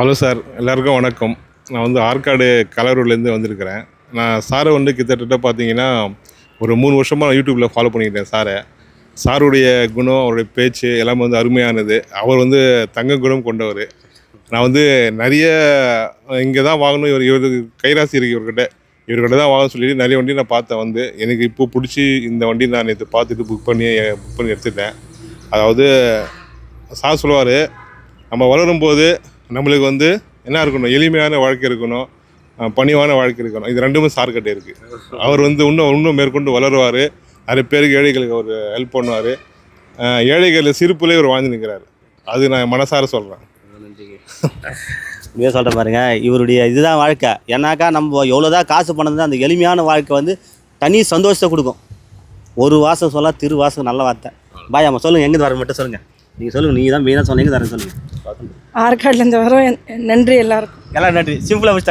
Hello sir, எல்லாருக்கும் வணக்கம். நான் வந்து ஆற்காடு கலரூர்லேருந்து வந்திருக்கிறேன். நான் சாரை வந்து கிட்டத்தட்ட பார்த்தீங்கன்னா ஒரு 3 வருஷமாக நான் யூடியூப்பில் ஃபாலோ பண்ணிக்கிட்டேன் சாரை. சாருடைய குணம், அவருடைய பேச்சு எல்லாமே வந்து அருமையானது. அவர் வந்து தங்க குணம் கொண்டவர். நான் வந்து நிறைய இங்கே தான் வாங்கணும், இவர் கைராசி இருக்குது இவர்கிட்ட தான் வாங்கன்னு சொல்லிட்டு நிறைய வண்டி நான் பார்த்தேன். வந்து எனக்கு இப்போ பிடிச்சி இந்த வண்டி நான் நேற்று பார்த்துட்டு புக் பண்ணி எடுத்துட்டேன். அதாவது சார் சொல்லுவார், நம்ம வளரும்போது நம்மளுக்கு வந்து என்ன இருக்கணும், எளிமையான வாழ்க்கை இருக்கணும், பணிவான வாழ்க்கை இருக்கணும். இது ரெண்டுமே சார்கிட்ட இருக்குது. அவர் வந்து இன்னும் மேற்கொண்டு வளருவார். நிறைய பேருக்கு ஏழைகளுக்கு அவர் ஹெல்ப் பண்ணுவார். ஏழைகள் சிரிப்புலேயே இவர் வாழ்ந்து நிற்கிறாரு. அது நான் மனசார சொல்கிறேன். இப்படியே சொல்கிற பாருங்க, இவருடைய இதுதான் வாழ்க்கை. ஏன்னாக்கா நம்ம எவ்வளோதான் காசு பண்ணது, அந்த எளிமையான வாழ்க்கை வந்து தனி சந்தோஷத்தை கொடுக்கும். ஒரு வாசம் சொல்ல வாசம் நல்ல வார்த்தை. பாய் அம்மா சொல்லுங்கள், எங்கே வர மட்டும் சொல்லுங்கள். நீங்கள் சொல்லுங்கள், நீங்கள் தான் மெயினாக சொன்னீங்க, தரேன் சொல்லுங்கள். ஆற்காடுலேருந்து வரோம். நன்றி எல்லாருக்கும். எல்லாம் நன்றி. சிம்பிளாக முடிச்சா